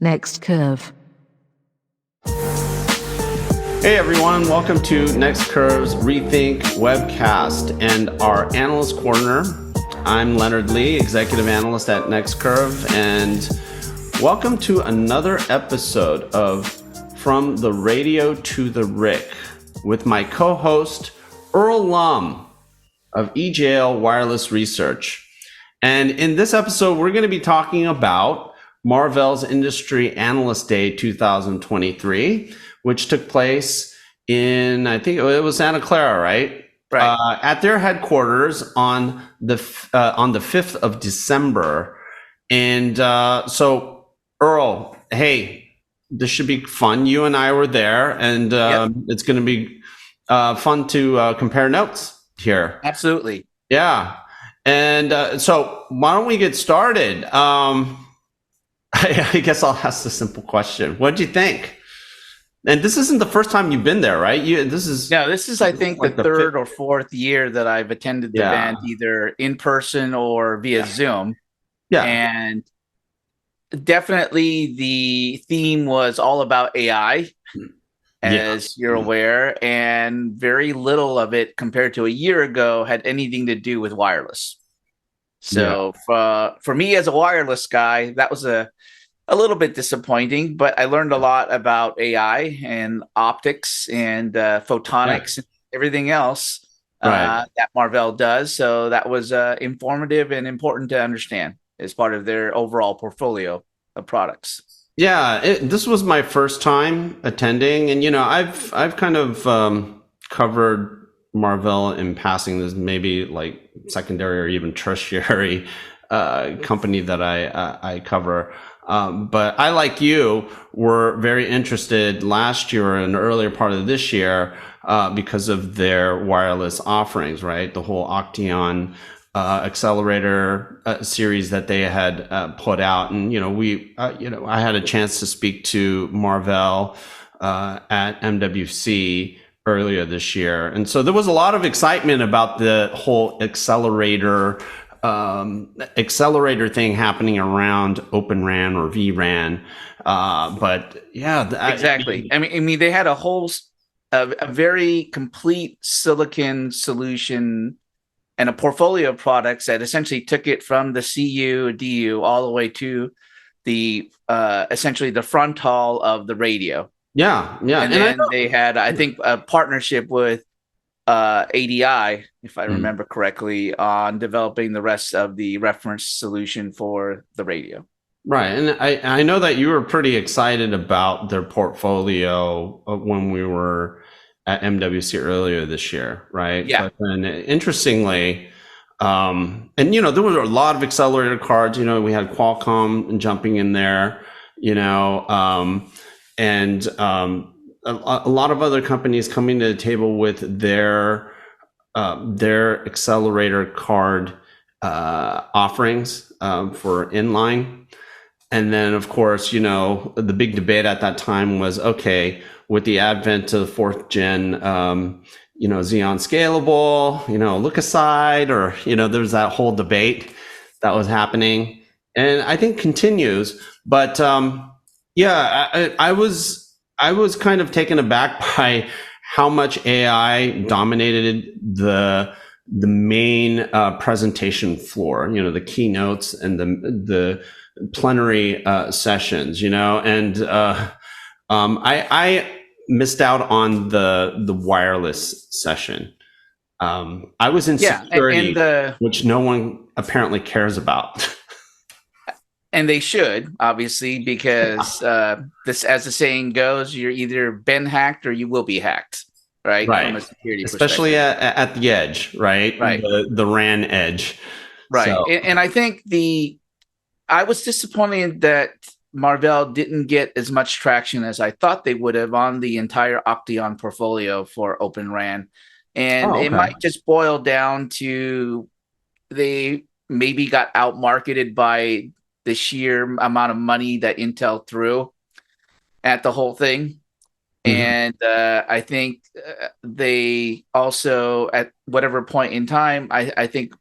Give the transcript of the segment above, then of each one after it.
Next Curve. Hey everyone, welcome to Next Curve's reThink webcast and our Analyst Corner. I'm Leonard Lee, Executive Analyst at Next Curve, and welcome to another episode of From the Radio to the RIC with my co-host Earl Lum of EJL Wireless Research. And in this episode, we're going to be talking about Marvell's Industry Analyst Day 2023, which took place in, I think it was Santa Clara, right? Right. At their headquarters on the 5th of December. And so, Earl, hey, this should be fun. You and I were there, and It's going to be fun to compare notes here. Absolutely. Yeah. And so why don't we get started? I guess I'll ask the simple question. What did you think? And this isn't the first time you've been there, right? This is I think, like the third or fourth year that I've attended the event, either in person or via Zoom. Yeah. And definitely the theme was all about AI, as you're aware, and very little of it compared to a year ago had anything to do with wireless. So for me as a wireless guy, that was a little bit disappointing, but I learned a lot about AI and optics and photonics and everything else that Marvell does. So that was informative and important to understand as part of their overall portfolio of products. Yeah, this was my first time attending, and I've kind of covered Marvell in passing. This maybe like secondary or even tertiary company that I cover. But I, like you, were very interested last year and earlier part of this year because of their wireless offerings, right? The whole Octeon accelerator series that they had put out, and I had a chance to speak to Marvell at MWC earlier this year, and so there was a lot of excitement about the whole accelerator thing happening around Open RAN or vRAN. But yeah, exactly. I mean, they had a very complete silicon solution and a portfolio of products that essentially took it from the CU, DU, all the way to the essentially the frontal of the radio. Yeah. And then they had, I think, a partnership with ADI, if I remember correctly, on developing the rest of the reference solution for the radio. Right. And I know that you were pretty excited about their portfolio when we were at MWC earlier this year, right? Yeah. But then interestingly, and there were a lot of accelerator cards. We had Qualcomm jumping in there, and a lot of other companies coming to the table with their accelerator card offerings for inline. And then, of course, the big debate at that time was, okay, with the advent of the fourth gen, Xeon Scalable, look aside, or, there's that whole debate that was happening, and I think continues. But I was kind of taken aback by how much AI dominated the main presentation floor, the keynotes and the plenary sessions, and I missed out on the wireless session. I was in security, which no one apparently cares about. And they should, obviously, because this, as the saying goes, you're either been hacked or you will be hacked, right? From a security especially at the edge, right? Right. The RAN edge. Right. So. And I think I was disappointed that Marvell didn't get as much traction as I thought they would have on the entire Octeon portfolio for Open RAN. And it might just boil down to they maybe got outmarketed by the sheer amount of money that Intel threw at the whole thing. And I think they also, at whatever point in time, I think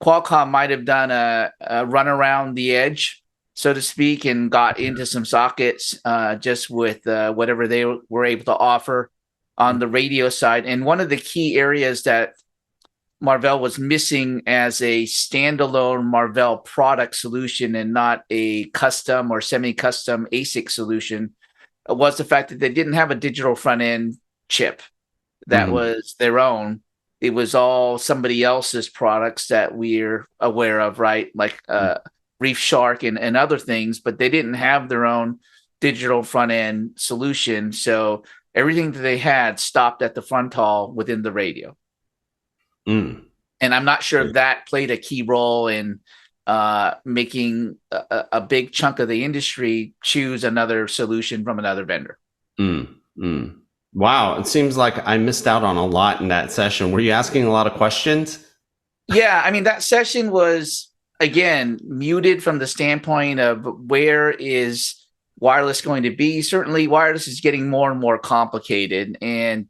Qualcomm might have done a run around the edge so to speak, and got into some sockets just with whatever they were able to offer on the radio side. And one of the key areas that Marvell was missing as a standalone Marvell product solution and not a custom or semi-custom ASIC solution was the fact that they didn't have a digital front end chip that was their own. It was all somebody else's products that we're aware of, right? Like Reef Shark and other things, but they didn't have their own digital front end solution. So everything that they had stopped at the frontal within the radio. And I'm not sure if that played a key role in making a big chunk of the industry choose another solution from another vendor. Wow. It seems like I missed out on a lot in that session. Were you asking a lot of questions? Yeah. I mean, that session was, again, muted from the standpoint of where is wireless going to be. Certainly, wireless is getting more and more complicated. And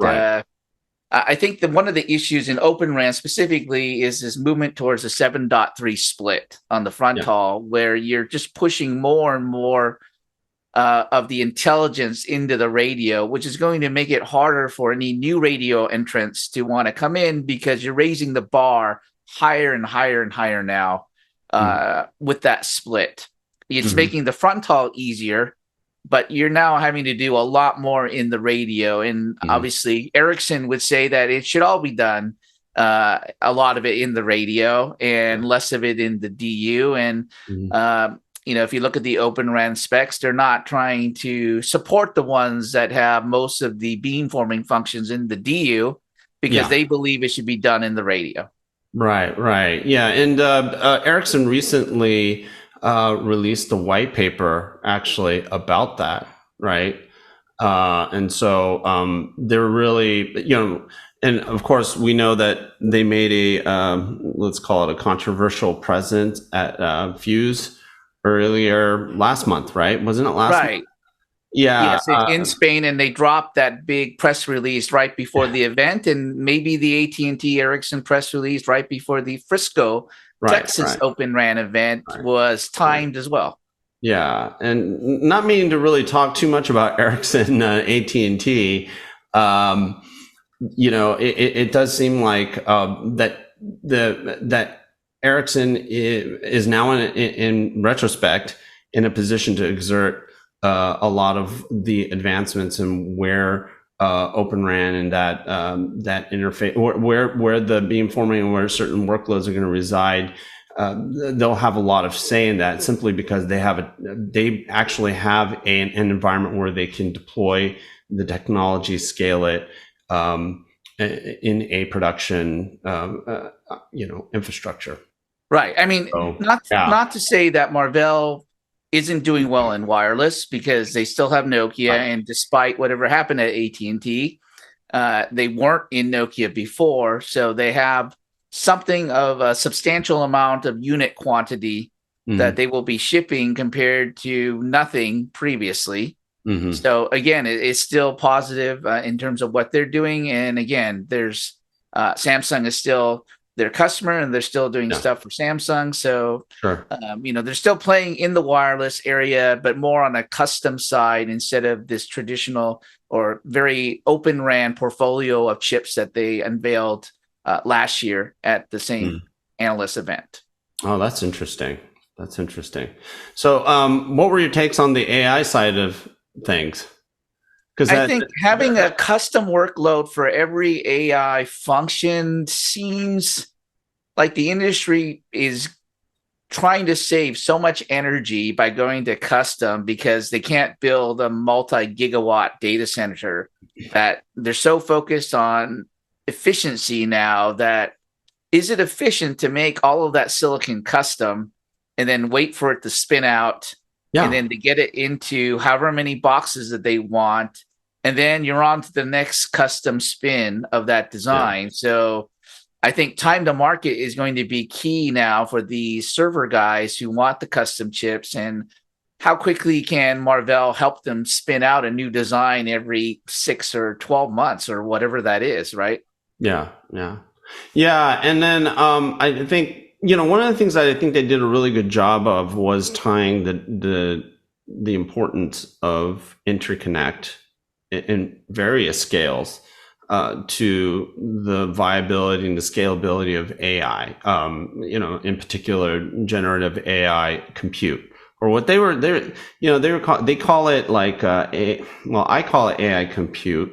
I think that one of the issues in Open RAN specifically is this movement towards a 7.3 split on the frontal, where you're just pushing more and more of the intelligence into the radio, which is going to make it harder for any new radio entrants to want to come in, because you're raising the bar higher and higher and higher now with that split. It's making the frontal easier, but you're now having to do a lot more in the radio. And obviously, Ericsson would say that it should all be done, a lot of it in the radio and less of it in the DU. And, if you look at the Open RAN specs, they're not trying to support the ones that have most of the beamforming functions in the DU, because they believe it should be done in the radio. Right. Yeah. And Ericsson recently released a white paper actually about that, right? And so they're really, and of course we know that they made a, let's call it a controversial presence at Fuse earlier last month, right? Wasn't it last month? Yeah. Yes, in Spain, and they dropped that big press release right before the event, and maybe the AT&T Ericsson press release right before the Frisco, Texas Open RAN event was timed as well. Yeah, and not meaning to really talk too much about Ericsson, AT&T, it does seem like that Ericsson is now in retrospect in a position to exert a lot of the advancements in where Open RAN and that interface, where the beamforming and where certain workloads are going to reside. They'll have a lot of say in that, simply because they actually have an environment where they can deploy the technology, scale it in a production infrastructure. Right. I mean, not to say that Marvell isn't doing well in wireless, because they still have Nokia, and despite whatever happened at AT&T, they weren't in Nokia before, so they have something of a substantial amount of unit quantity that they will be shipping compared to nothing previously. So again, it's still positive in terms of what they're doing. And again, there's Samsung is still their customer, and they're still doing stuff for Samsung. So, they're still playing in the wireless area, but more on a custom side instead of this traditional or very Open RAN portfolio of chips that they unveiled last year at the same analyst event. Oh, that's interesting. So, what were your takes on the AI side of things? Because I think having a custom workload for every AI function seems like the industry is trying to save so much energy by going to custom, because they can't build a multi-gigawatt data center, that they're so focused on efficiency now that is it efficient to make all of that silicon custom and then wait for it to spin out and then to get it into however many boxes that they want, and then you're on to the next custom spin of that design. So I think time to market is going to be key now for the server guys who want the custom chips, and how quickly can Marvell help them spin out a new design every 6 or 12 months or whatever that is, right? Yeah. And then I think one of the things that I think they did a really good job of was tying the importance of interconnect in various scales to the viability and the scalability of AI. In particular, generative AI compute, or what they call it like I call it AI compute.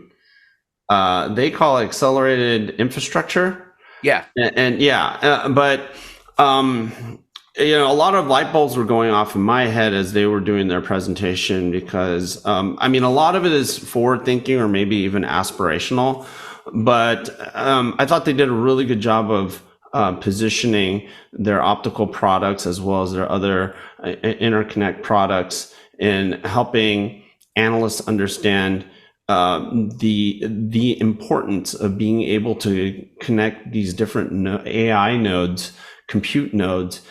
They call it accelerated infrastructure. Yeah. But a lot of light bulbs were going off in my head as they were doing their presentation, because a lot of it is forward thinking or maybe even aspirational, but I thought they did a really good job of positioning their optical products as well as their other interconnect products in helping analysts understand the importance of being able to connect these different AI nodes, compute nodes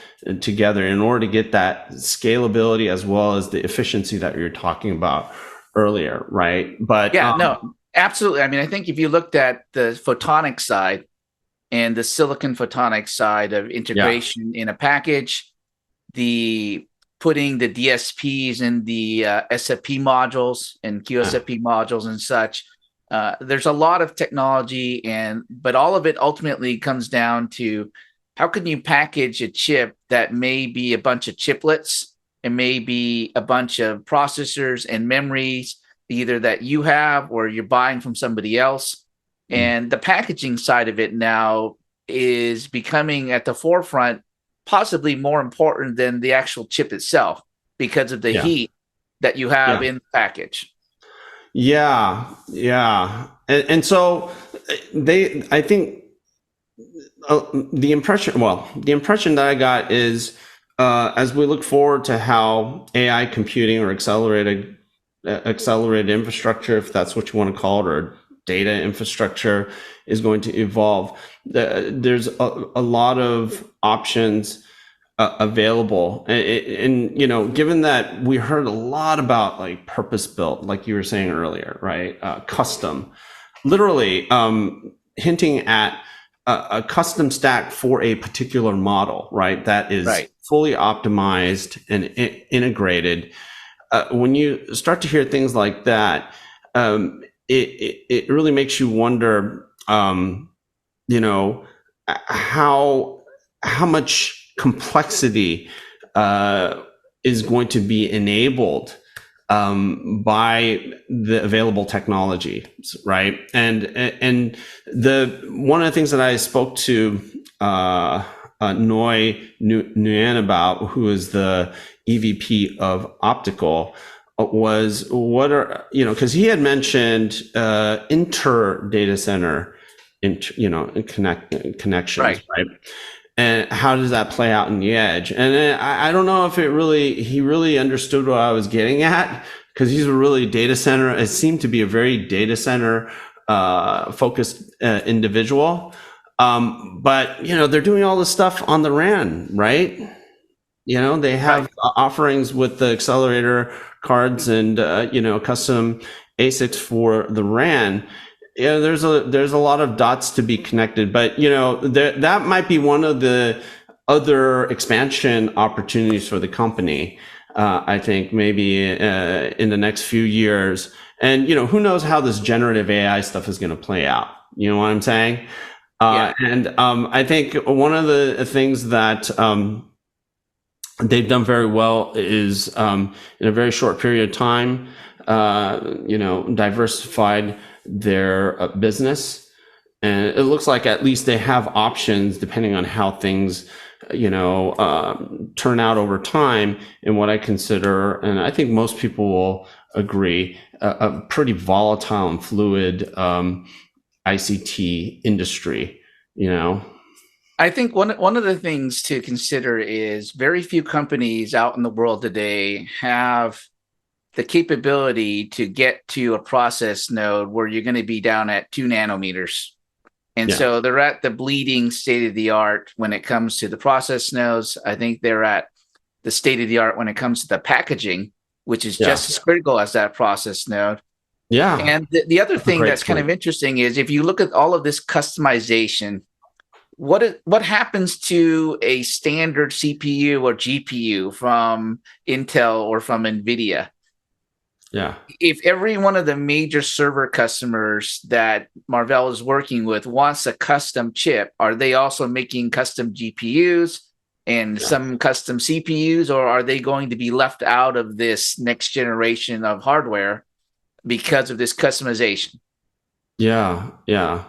together in order to get that scalability as well as the efficiency that you were talking about earlier, right? But no, absolutely. I think if you looked at the photonic side and the silicon photonic side of integration in a package, the putting the DSPs in the SFP modules and QSFP modules and such. There's a lot of technology, but all of it ultimately comes down to how can you package a chip that may be a bunch of chiplets and maybe a bunch of processors and memories, either that you have or you're buying from somebody else. And the packaging side of it now is becoming at the forefront, possibly more important than the actual chip itself, because of the heat that you have in the package. And so I think the impression that I got is as we look forward to how AI computing or accelerated infrastructure, if that's what you want to call it, or data infrastructure is going to evolve, there's a lot of options available, and given that we heard a lot about like purpose built, like you were saying earlier, right? Custom, literally hinting at a custom stack for a particular model, right? That is fully optimized and integrated. When you start to hear things like that, it really makes you wonder, how much complexity is going to be enabled by the available technology, right? And one of the things that I spoke to Noi Nguyen about, who is the EVP of optical, was because he had mentioned inter data center connections, right? And how does that play out in the edge? And I don't know if he really understood what I was getting at, because he's a really data center. It seemed to be a very data center focused individual. But they're doing all this stuff on the RAN, right? They have offerings with the accelerator cards and custom ASICs for the RAN. There's a lot of dots to be connected, but that might be one of the other expansion opportunities for the company. I think maybe in the next few years, and who knows how this generative AI stuff is going to play out. You know what I'm saying? And I think one of the things that they've done very well is in a very short period of time, diversified their business, and it looks like at least they have options depending on how things turn out over time in what I consider, and I think most people will agree, a pretty volatile and fluid ICT industry. I think one of the things to consider is very few companies out in the world today have the capability to get to a process node where you're going to be down at 2 nanometers. And so they're at the bleeding state of the art when it comes to the process nodes. I think they're at the state of the art when it comes to the packaging, which is just as critical as that process node. And the other thing that's kind of interesting is if you look at all of this customization what happens to a standard CPU or GPU from Intel or from NVIDIA? Yeah. If every one of the major server customers that Marvell is working with wants a custom chip, are they also making custom GPUs and some custom CPUs, or are they going to be left out of this next generation of hardware because of this customization? Yeah. Yeah.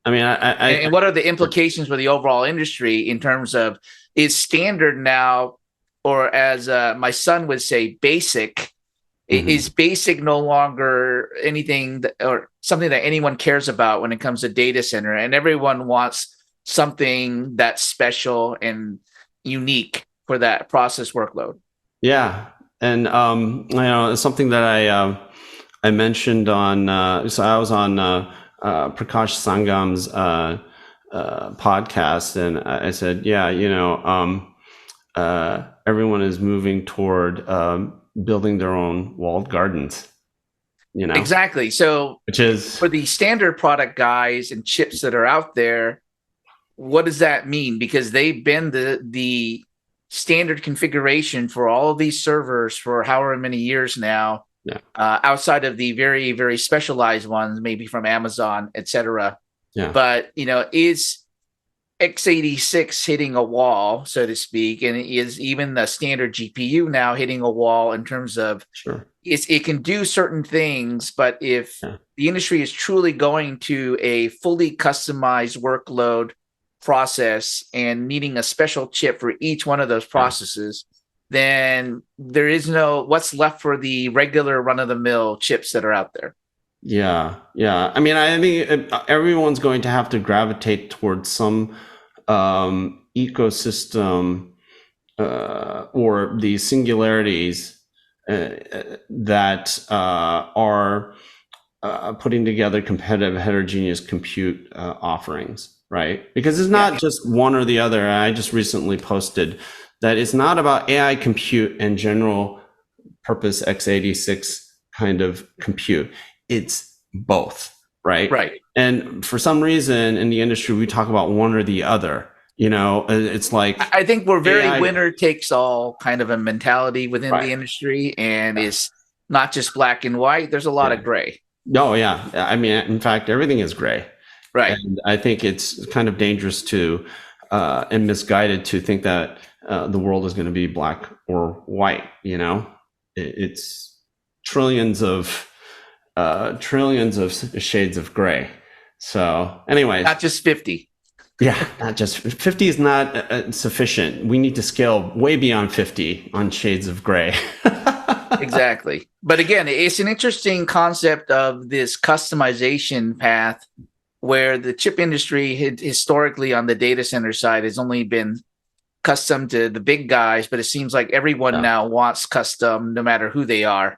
I mean, And what are the implications for the overall industry in terms of, is standard now, or as my son would say, basic? Is basic no longer anything or something that anyone cares about when it comes to data center, and everyone wants something that's special and unique for that process workload? Yeah. And it's something that I mentioned on. So I was on Prakash Sangam's podcast, and I said, yeah, everyone is moving toward building their own walled gardens. Exactly. So, which is for the standard product guys and chips that are out there, what does that mean? Because they've been the standard configuration for all of these servers for however many years now. Yeah. Outside of the very, very specialized ones, maybe from Amazon, etc. Yeah. But is x86 hitting a wall, so to speak, and is even the standard GPU now hitting a wall in terms of it can do certain things, but if the industry is truly going to a fully customized workload process and needing a special chip for each one of those processes, then there is what's left for the regular run-of-the-mill chips that are out there. Yeah. I mean, I think everyone's going to have to gravitate towards some ecosystem or the singularities that are putting together competitive heterogeneous compute offerings, right? Because it's not just one or the other. I just recently posted that it's not about AI compute and general purpose x86 kind of compute. It's both, right? Right. And for some reason in the industry, we talk about one or the other. It's like, I think we're very winner takes all kind of a mentality within the industry, and it's not just black and white. There's a lot of gray. Oh, yeah. I mean, in fact, everything is gray. Right. And I think it's kind of dangerous to and misguided to think that the world is going to be black or white. It's trillions of shades of gray. So anyway, not just 50. Yeah, not just 50 is not sufficient. We need to scale way beyond 50 on shades of gray. Exactly. But again, it's an interesting concept of this customization path where the chip industry historically on the data center side has only been custom to the big guys, but it seems like everyone now wants custom no matter who they are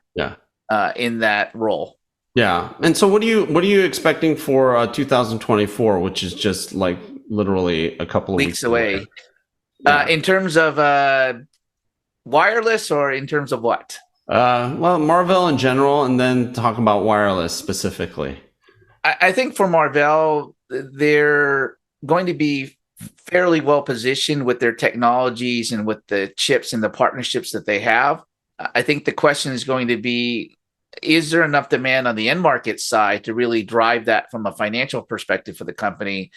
in that role. Yeah. And so what are you expecting for 2024, which is just like literally a couple of weeks away? In terms of wireless, or in terms of what? Well, Marvell in general, and then talk about wireless specifically. I think for Marvell, they're going to be fairly well positioned with their technologies and with the chips and the partnerships that they have. I think the question is going to be, is there enough demand on the end market side to really drive that from a financial perspective for the company?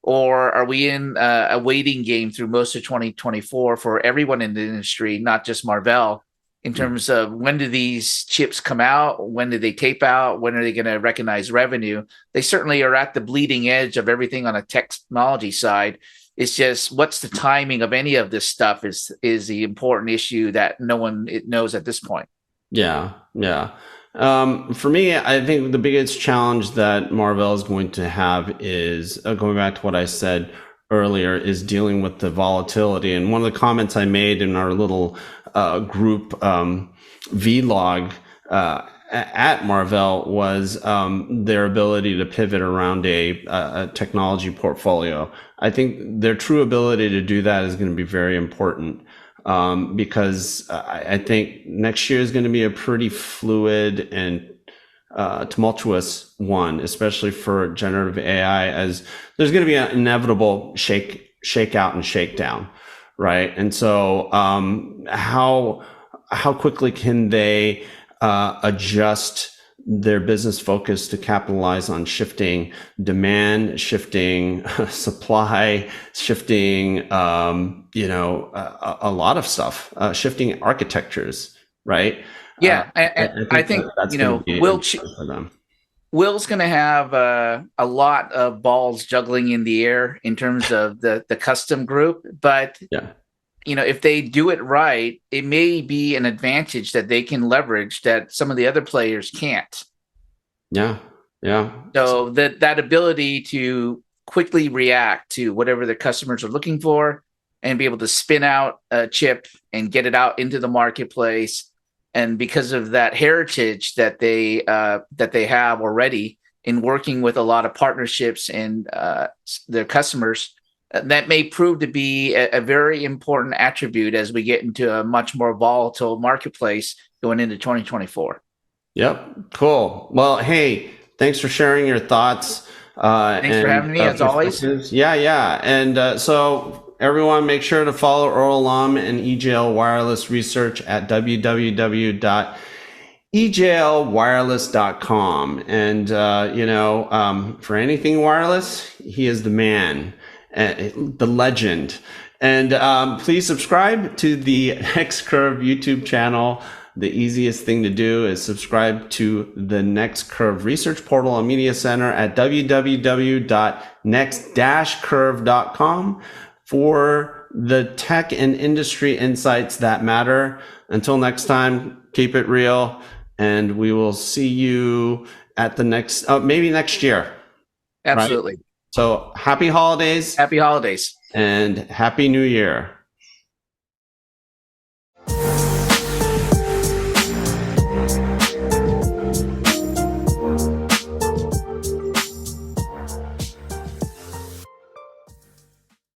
Or are we in a waiting game through most of 2024 for everyone in the industry, not just Marvell, in terms of when do these chips come out? When do they tape out? When are they going to recognize revenue? They certainly are at the bleeding edge of everything on a technology side. It's just, what's the timing of any of this stuff is the important issue that no one knows at this point. Yeah. For me, I think the biggest challenge that Marvell is going to have is, going back to what I said earlier, is dealing with the volatility. And one of the comments I made in our little group vlog at Marvell was their ability to pivot around a technology portfolio. I think their true ability to do that is going to be very important. Because I think next year is going to be a pretty fluid and tumultuous one, especially for generative AI, as there's going to be an inevitable shakeout and shakedown, right? And so, how quickly can they adjust their business focus to capitalize on shifting demand, shifting supply, shifting, a lot of stuff, shifting architectures, right? Yeah, I I think that's going to be Will for them. Will's going to have a lot of balls juggling in the air in terms of the custom group, but Yeah. if they do it right, it may be an advantage that they can leverage that some of the other players can't. Yeah. Yeah. So that ability to quickly react to whatever the customers are looking for and be able to spin out a chip and get it out into the marketplace. And because of that heritage that they have already in working with a lot of partnerships and their customers, that may prove to be a very important attribute as we get into a much more volatile marketplace going into 2024. Yep. Cool. Well, hey, thanks for sharing your thoughts. Thanks for having me, as always. Yeah, yeah. And so everyone, make sure to follow Earl Lum and EJL Wireless Research at www.ejlwireless.com. And, for anything wireless, he is the man, the legend. And please subscribe to the Next Curve YouTube channel. The easiest thing to do is subscribe to the Next Curve Research Portal and Media Center at www.next-curve.com for the tech and industry insights that matter. Until next time, keep it real, and we will see you at the next, maybe next year. Absolutely. Right? So happy holidays. Happy holidays. And happy new year.